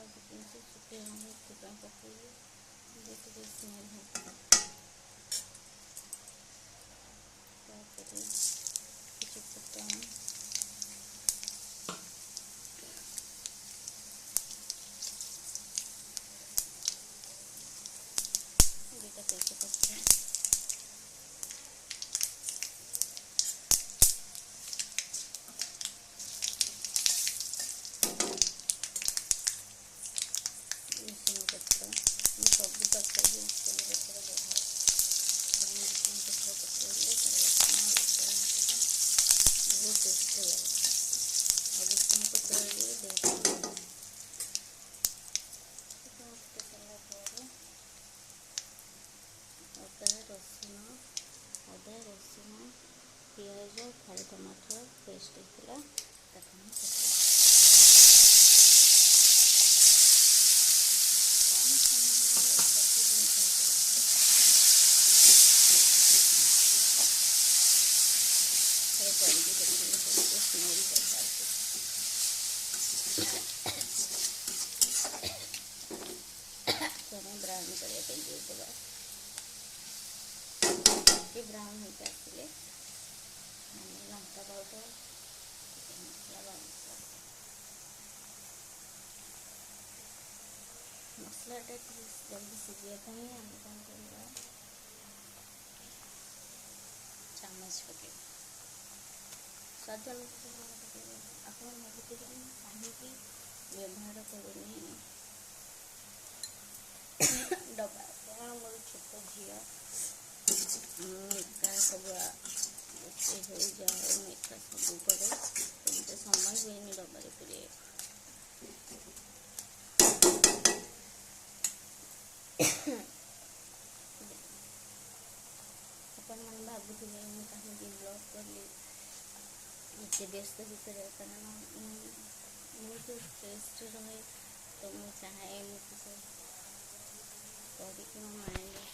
ଜିନିଷ ଶୁଖେଇ ହଉନି, ସେଥିପାଇଁ ପକେଇଲି ଟିକେ ସ୍ମେଲ୍ ହେବ। ତାପରେ କିଛି ଫୁଟଣ, ଦୁଇଟା ତେଜପତ୍ର, ଭୃଷଙ୍ଗ ପତ୍ର। ମୁଁ ସବୁ ତରକାରୀ ଭୃଷଙ୍ଗ ପତ୍ର ବ୍ୟବହାର, ଭୃଷଙ୍ଗ ପତ୍ର ପକେଇଲେ ତାର ବାସ୍ନା ବହୁତ ଟେଷ୍ଟି ଲାଗେ। ଆଉ ଭୃଷଙ୍ଗ ପତ୍ର ଦେହ ଫୁଟି ସାରିଲା ପରେ ଅଦା ରସୁଣ ପିଆଜ ଫାଳେ ଟମାଟର ପେଷ୍ଟ ହେଇଥିଲା ତାକୁ ମୁଁ ପକାଇଲି। କରିକି ଦେଖିଲେ କେମିତି ସ୍ମେଲ୍ ବାହାରୁଛି। ଆମେ ବ୍ରାଉନ୍ କରିବା ପାଇଁ ଦେଇଦେବା। ଟିକେ ବ୍ରାଉନ୍ ହେଇକି ଆସିଲେ ଆମେ ଲଙ୍କା ପାଉଡ଼ର, ଚିକେନ୍ ମସଲା, ଗରମ ମସଲାଟା ଟିକେ ଜଲ୍ଦି ସିଝିବା ପାଇଁ ଆମେ କ'ଣ କରିବା, ଚାମଚ ପକାଇବା। ସ୍ୱାଦ ଅନୁସାରେ ଲୁଣ ପକାଇବା। ଆପଣ ଭାବୁଥିବେ ମୁଁ କାହିଁକି ବ୍ୟବହାର କରୁନି ଡବା, କାରଣ ମୋର ଛୋଟ ଝିଅ, ମୁଁ ଏକା ସବୁ ରୋଷେଇ ହଉ ଯାହା ହଉ ମୁଁ ଏକା ସବୁ କରେ, ମୋତେ ସମୟ ହୁଏନି ଡବାରେ ପୁରେଇବାକୁ। ଆପଣମାନେ ଭାବୁଥିବେ ମୁଁ କାହିଁକି ବ୍ଲଗ୍ କଲି ଏତେ ବ୍ୟସ୍ତ ଭିତରେ, କାରଣ ବହୁତ ଷ୍ଟ୍ରେସ୍ରେ ରହେ, ତ ମୁଁ ଚାହେଁ ଏମିତି କରିକି ମୋ ମାଇଣ୍ଡ